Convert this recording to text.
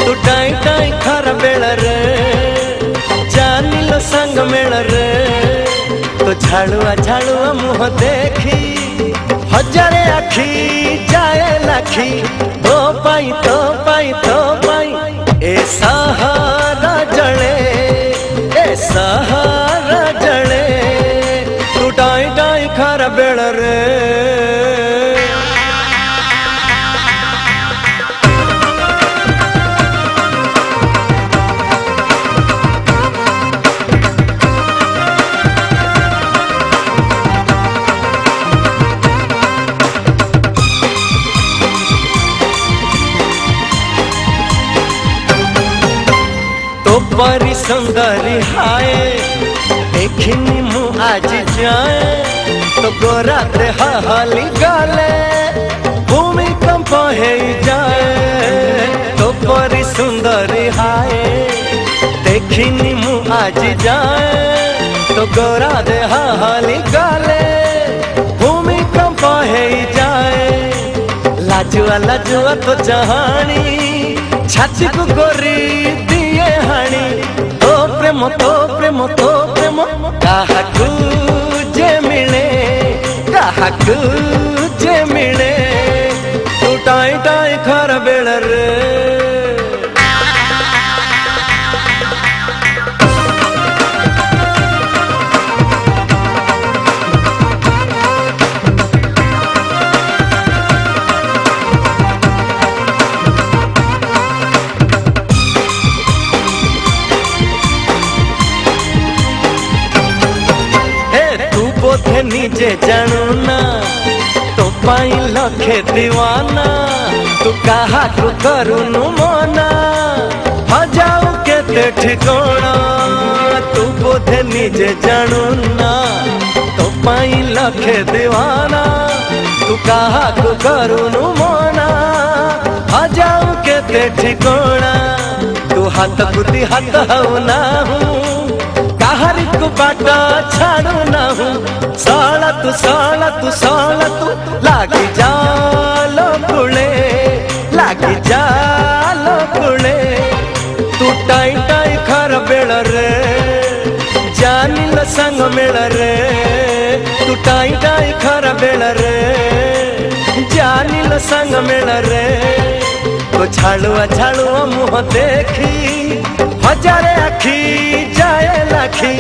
तू tie tie खर bell रे जानिलो संग मेल रे तो झाड़ुआ झाड़ुआ मुँह देखी हजारे आखी जाए लाखी तो पाई तो पाई तो पाई ए सहारा जड़े ए सहारा जड़े तू टाई टाई खर बेल रे बड़ी सुंदरी हाय देखनी मु आज जाए तो गोरा ते हाली गाले भूमिकंप है जाए तो बड़ी सुंदरी हाय देखनी मु आज जाए तो गोरा ते हाली गाले भूमिकंप है जाए लाजुआ लाजुआ तो जहानी छाती को गोरी हानी तो प्रेम तो प्रेम तो प्रेम काहाकू जे मिले काहाकू जे मिले तू टाई टाई खर बेल रे बोधे निजे जानू ना तो पाई लखे दीवाना तू कहा तू करूनु मना हजाऊ के ठिकाना तू बोधे निजे जानू ना तो पाई लखे दीवाना तू कहा तू करूनु मना हजाऊ के ठिकाना तू हाथ बुद्धि हाथ हऊ ना हूँ हरी को बाटा छाड़ू ना हूँ साला तू लागी जालो कुले तू टाई टाई खर बेल रे जानिल संग मेल रे तू टाई टाई खर बेल रे जानिल संग मेल रे तो झाड़ुआ झाड़ुआ मुँह देखी हजारे आखी जाए लाखी